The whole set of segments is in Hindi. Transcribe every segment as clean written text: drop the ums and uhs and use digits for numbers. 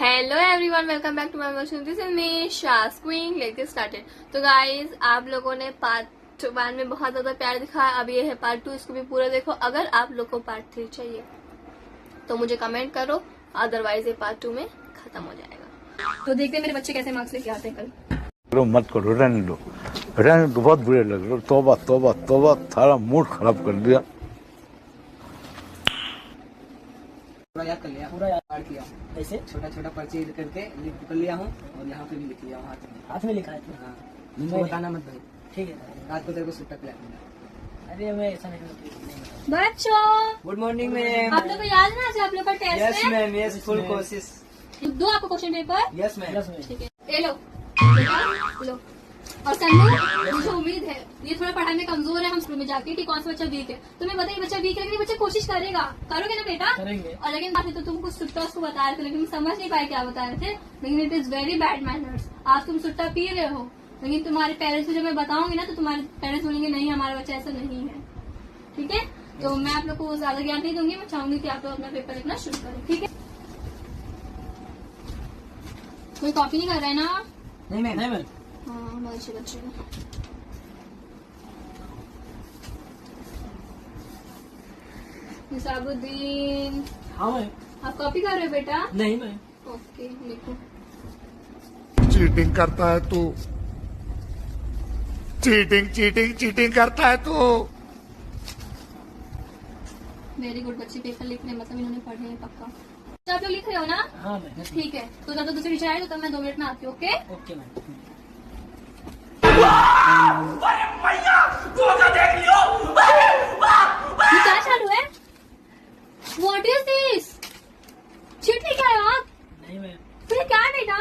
Hello everyone, welcome back to my version. This is me sass queen. Let started. तो गाइज, आप लोगों ने पार्ट 1 में बहुत ज्यादा प्यार दिखाया। अब ये है पार्ट 2, इसको भी पूरा देखो। अगर आप लोग को पार्ट 3 चाहिए तो मुझे कमेंट करो, अदरवाइज ये पार्ट 2 में खत्म हो जाएगा। तो देखते हैं मेरे बच्चे कैसे मार्क्स लेके आते हैं कल। मत करो, रहने दो, बहुत बुरे लग रहे हो। तौबा तौबा तौबा, सारा मूड खराब कर दिया। पूरा याद कर लिया, पूरा याद किया। ऐसे छोटा छोटा पर्ची करके लिख कर लिया हूँ और यहाँ पे भी लिख लिया हूँ, हाथ में लिखा है। हाँ, मुझे बताना मत भाई, ठीक है? रात को तेरे को सुट्टा पिला। अरे मैं ऐसा नहीं। बच्चों गुड मॉर्निंग मैम। आप लोग को याद ना आज आप लोग का टेस्ट है? यस मैम, यस, फुल कोशिश। दो आपको क्वेश्चन पेपर। Yes ma'am. ठीक है, ये लो लो। और सन्नू, मुझे उम्मीद है ये थोड़ा पढ़ाई में कमजोर है। हम स्कूल में जाके कि कौन सा बच्चा वीक है, तुम्हें बताइए बच्चा वीक है कि बच्चा कोशिश करेगा। करोगे ना बेटा? करेंगे। और लेकिन बात तो तुम कुछ सुट्टा उसको बता रहे थे, लेकिन समझ नहीं पाए क्या बता रहे थे। लेकिन it is very bad manners. आज तुम सुट्टा पी रहे हो, लेकिन तुम्हारे पेरेंट्स को जब मैं बताऊंगी ना तो तुम्हारे पेरेंट्स बोलेंगे नहीं हमारा बच्चा ऐसा नहीं है। ठीक है? तो मैं आप लोग को ज्यादा ज्ञान नहीं दूंगी। मैं चाहूंगी कि आप लोग अपना पेपर लिखना शुरू करें। ठीक है? कोई कॉपी नहीं कर रहा है ना? नहीं मैम, नहीं मैम। हाँ, बहुत अच्छे बच्चे हैं। निसाबुद्दीन, हाँ मैम। आप कॉपी कर रहे हो बेटा? नहीं मैम। ओके, लिखो। चीटिंग करता है तू, चीटिंग चीटिंग चीटिंग करता है तू। वेरी गुड बच्चे, पेपर लिख रहे हैं, मतलब इन्होंने पढ़े हैं पक्का। तो आप लोग लिख रहे हो ना? हाँ मैम। ठीक है, तो जब तक दूसरी टीचर आए तो तब मैं 2 मिनट में आती हूँ। Okay okay ma'am. ये क्या चालू है? What is this? चिट लेके आए हो आप? नहीं मैम, तो ये क्या है बेटा?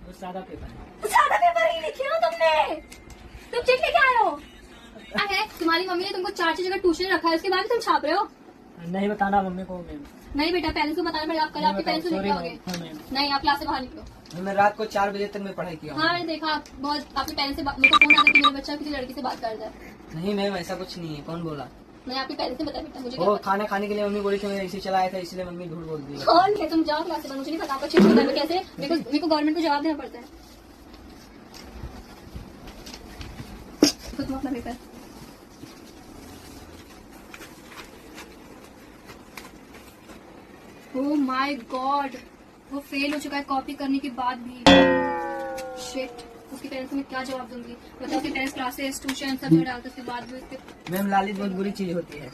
वो सादा पेपर है। ज्यादा पेपर ही लिखे हो तुमने। तुम चिट लेके आए हो? क्या है, तुम्हारी मम्मी ने तुमको 4 जगह ट्यूशन रखा है, उसके बाद भी तुम छाप रहे हो? नहीं बताना मम्मी को मैम। नहीं बेटा, पेरेंट्स को बताना पड़ेगा। आप कल आपके पेरेंट्स को लेके आओगे। हाँ मैम। नहीं, आप क्लास से बाहर निकलो। मैं रात को 4 बजे तक मैं पढ़ाई किया हूँ। हाँ, मैंने देखा आप बहुत आपके पेरेंट्स से मेरे को फोन आता है कि मेरा बच्चा किसी लड़की से बात कर रहा है। नहीं मैम, ऐसा कुछ नहीं है। कौन बोला? मैंने आपके पेरेंट्स से बताया बेटा, मुझे क्या वो पता। खाना खाने के लिए मम्मी बोली थी, मैं इसी चलाया था, इसलिए मम्मी झूठ बोल दी। कौन है? तुम जाओ क्लास से बाहर, मुझे नहीं पता आपका चिट होता है कैसे। मेरे को गवर्नमेंट को जवाब देना पड़ता है। खुद अपना पेपर। ओह माय गॉड, वो फेल हो चुका है कॉपी करने के बाद भी। शिट, उसके पेरेंट्स को मैं क्या जवाब दूंगी? बताओ, उसके पेरेंट्स क्लासेस ट्यूशन सब में डालते, उसके बाद भी उसके। मैम लालच बहुत बुरी चीज होती है।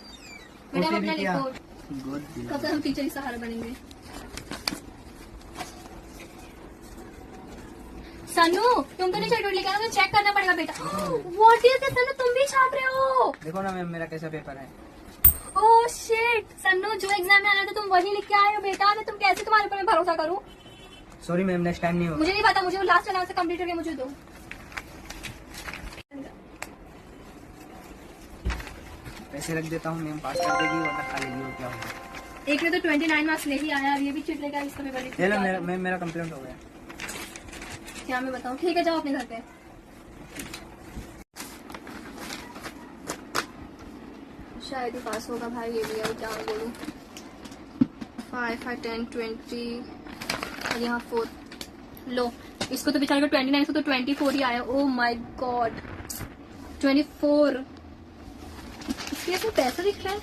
बेटा होते अपना भी क्या? लिखो, कब तक हम टीचर ही सहारा बनेंगे। सन्नू, तुम तो नहीं चटोट लेकर आए, चेक करना पड़ेगा बेटा। What is this? सन्नू, तुम भी छाप रहे हो? देखो ना मैम, मेरा कैसा पेपर है। ओह शिट, सन्नू जो एग्जाम में आना था तुम वही लिख के आए हो बेटा। मैं तुम कैसे तुम्हारे ऊपर मैं भरोसा करूं? सॉरी मैम, नेक्स्ट टाइम नहीं होगा। मुझे नहीं पता, मुझे लास्ट वाला से कंप्लीट करके मुझे दो। पैसे रख देता हूँ मैम, पास कर देगी वरना खा लेगी। और क्या होगा? एक ने तो 29 मार्क्स ले ही आया, अब ये भी चिट लेकर इसका पेपर लिख ले लो के मैम, मेरा कंप्लेंट हो गया। क्या मैं बताऊं? ठीक है, जाओ अपने घर पे। शायद ही पास होगा भाई, ये भी है, क्या बोलूं। 5, 5, 10, 20 और यहाँ 4। लो, इसको तो बेचारे को 29, इसको तो 24 ही आया। Oh my God, 24। इसके लिए पैसा दिख रहा है।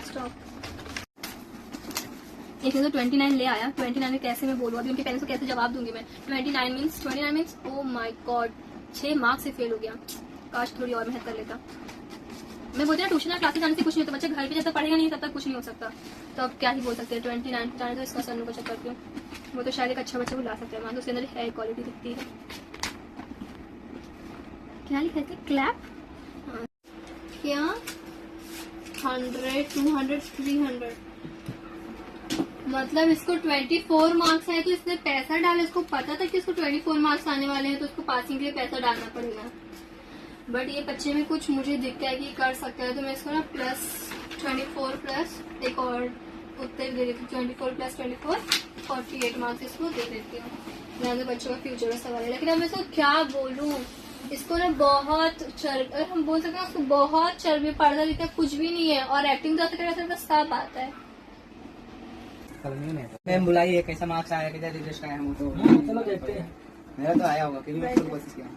स्टॉप। एक ने तो 29 ले आया। 29 में कैसे मैं बोलूँ? अभी उनके पेरेंट्स को कैसे जवाब दूंगी मैं? 29 means oh my God, 6 marks से फेल हो गया। काश थोड़ी और मेहनत कर लेता। मैं बोलती हूँ ट्यूशन और क्लासेस जाने से कुछ नहीं होता। बच्चा घर पे जब तक पढ़ेगा नहीं तब तक कुछ नहीं हो सकता। तो अब क्या ही बोल सकते हैं। 29 जाने तो इसका सन्नू को चेक करती हूँ, वो तो शायद एक अच्छा बच्चा को ला सकता है। वहाँ तो उसके अंदर है क्वालिटी दिखती है। क्या लिखा है? क्लैप। क्या 100, 200, 300 मतलब इसको 24 मार्क्स है तो इसने पैसा डाला। इसको पता था कि इसको 24 मार्क्स आने वाले हैं तो इसको पासिंग के लिए पैसा डालना पड़ेगा। बट ये बच्चे में कुछ मुझे दिखता है कि कर सकता है, तो मैं इसको ना +24 प्लस एक और उत्तर दे देती हूँ। 24 + 24 48 मार्क्स इसको दे देती हूँ। यहाँ तो बच्चों का फ्यूचर का सवाल है। लेकिन अब मैं इसको क्या बोलूँ? इसको ना बहुत हम बोल सकते हैं उसको बहुत चर्बी, पढ़ता लिखता कुछ भी नहीं है और एक्टिंग तो सब आता है। कॉलोनी में मैम बुलाइए, कैसा मार्क्स आया, किधर रिजल्ट आया हम तो चलो देखते हैं। मेरा तो आया होगा क्योंकि मैं फुल कोशिश किया।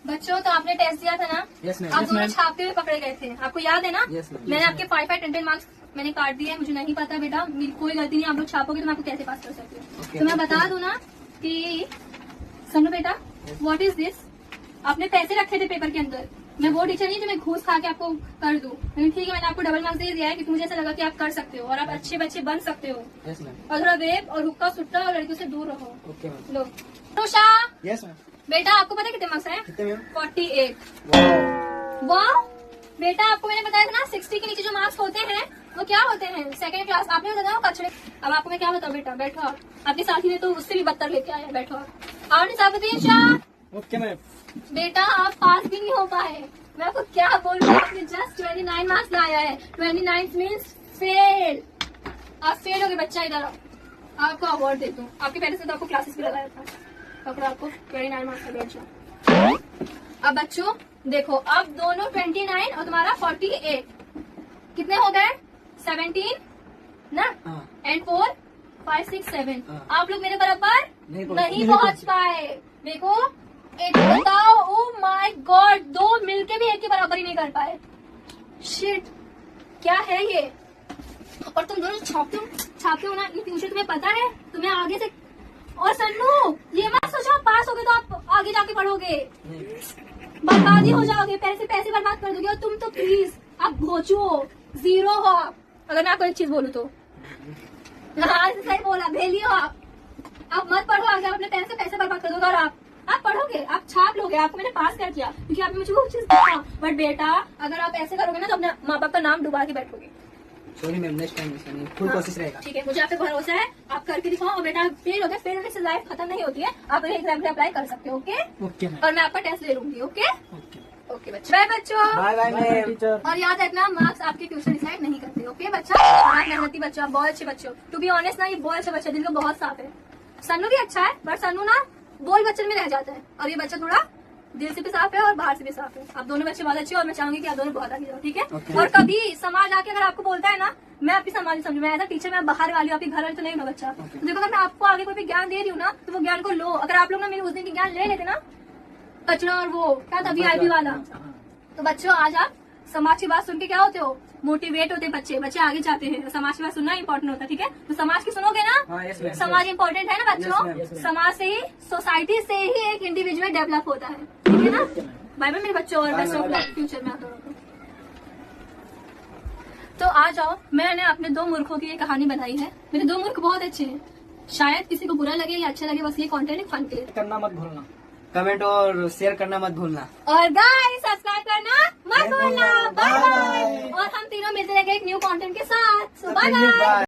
बच्चों तो आपने टेस्ट दिया था ना? Yes ma'am. आप दोनों छापते हुए पकड़े गए थे, आपको याद है ना? Yes ma'am. मैंने आपके 5 10 मार्क्स मैंने काट दिए, मुझे नहीं पता बेटा, मेरी कोई गलती नहीं, आप लोग छापोगे तो मैं आपको कैसे पास कर सकती हूँ। तो मैं बता दूं ना कि सनु बेटा, व्हाट इज दिस? आपने पैसे रखे थे पेपर के अंदर, मैं वो टीचर नहीं जो मैं घूस खा के आपको कर दूं, लेकिन ठीक है मैंने आपको डबल मार्क्स दे दिया है क्योंकि मुझे ऐसा लगा कि आप कर सकते हो और आप अच्छे बच्चे बन सकते हो। Yes ma'am. और थोड़ा वेब और हुक्का सुट्टा और लड़कियों से दूर रहो। Okay ma'am. लो रोशा यस मैम। बेटा, आपको पता है कितने मार्क्स आए? कितने मैम? 48। वाह। वाह बेटा, आपको मैंने बताया था ना 60 के नीचे जो मार्क्स होते हैं वो क्या होते हैं? Second class. आपने बताया कचड़े। अब आपको मैं क्या बताऊँ बेटा, बैठो आप। आपके साथी ने तो उससे भी बदतर लेके आया, बैठो आप। और निजामुद्दीन शाह ओके मैम। बेटा, आप पास भी नहीं हो पाए, मैं आपको क्या बोल रहा हूँ, आपने जस्ट 29 मार्क्स लाया है। 29 मीन्स फेल। आप फेल हो गए बच्चा, इधर आओ, आपको अवार्ड देता हूँ। आपके पहले से तो आपको क्लासेस भी लगाया था, पकड़ो आपको 29 मार्क्स का बैच। अब बच्चों देखो, अब दोनों 29 और तुम्हारा 48 कितने हो गए? 17 ना? हाँ। एंड 4 5 6 7। हाँ। आप लोग मेरे बराबर नहीं पहुंच पाए। देखो एक बताओ, ओ माय गॉड, दो मिलके भी एक के बराबर ही नहीं कर पाए। शिट, क्या है ये? और तुम दोनों छापते हो ना, ये फ्यूचर तुम्हें पता है, तुम्हें आगे से। और सन्नू, ये मत सोचो आप पास हो गए तो आप आगे जाके पढ़ोगे, बर्बादी हो जाओगे, पैसे बर्बाद कर दोगे। और तुम तो प्लीज आप घोचू हो, जीरो हो आप। अगर मैं आपको एक चीज बोलूँ तो हाँ सही बोला, भेली हो आप मत पढ़ो आगे, आप अपने पैसे बर्बाद कर दोगे। और आप पढ़ोगे, आप छाप लोगे, आपको मैंने पास कर दिया क्योंकि आपने मुझे वो चीज दिया। बट बेटा, अगर आप ऐसे करोगे ना तो अपने माँ बाप का नाम डुबा के बैठोगे। Sorry ma'am, next time full कोशिश रहेगा। ठीक है, मुझे आप पे भरोसा है, आप करके दिखाओ। और बेटा फेल हो गए, फेल होने से लाइफ खत्म नहीं होती है, आप एग्जाम में अप्लाई कर सकते हो। Okay okay ma'am. और मैं आपका टेस्ट ले लूंगी। ओके ओके ओके बच्चों, बाय बच्चों। Bye bye ma'am. और याद रखना, मार्क्स आपके ट्यूशन डिसाइड नहीं करते। ओके बच्चा, और आप मेहनती बच्चा, बहुत अच्छे बच्चे हो। टू बी ऑनेस्ट ना, ये बहुत अच्छा बच्चा, दिल को बहुत साफ है। सन्नू भी अच्छा है, बट सन्नू ना बोल बच्चन में रह जाता है, और ये बच्चा थोड़ा दिल से भी साफ है और बाहर से भी साफ है। आप दोनों बच्चे बहुत अच्छे हो और मैं चाहूंगी कि आप दोनों बहुत आगे जाओ, ठीक है? Okay. और कभी समाज आके अगर आपको बोलता है ना, मैं आपकी समाज नहीं समझू, मैं एज अ टीचर मैं बाहर वाली हूँ, आपकी घर वाली तो नहीं हूँ बच्चा। Okay. तो देखो, अगर मैं आपको आगे कोई भी ज्ञान दे रही हूँ ना, तो वो ज्ञान को लो। अगर आप लोग ना मेरे उस दिन की ज्ञान ले लेते ना, कचरा और वो क्या था VIP वाला, तो बच्चों आज आप समाज की बात सुन के क्या होते हो? मोटिवेट होते बच्चे आगे जाते हैं। समाज की बात सुनना इंपॉर्टेंट होता है, ठीक है? तो समाज की सुनोगे ना, हाँ, yes, ma'am. समाज इंपॉर्टेंट है ना Yes, ma'am. बच्चों? समाज से ही, सोसाइटी से ही एक इंडिविजुअल डेवलप होता है, ठीक है ना? बाय बाय मेरे बच्चों, और बेस्ट ऑफ लक फ्यूचर में आप दोनों को। तो आ जाओ, मैंने अपने दो मूर्खों की ये कहानी बनाई है। मेरे दो मूर्ख बहुत अच्छे हैं, शायद किसी को बुरा लगे या अच्छा लगे, बस ये कंटेंट एक फन के लिए। करना मत भूलना, कमेंट और शेयर करना मत भूलना, और गाइस सब्सक्राइब करना मत भूलना। Bye Bye. बाय। और हम तीनों मिलते रहेंगे एक न्यू कंटेंट के साथ। Bye bye.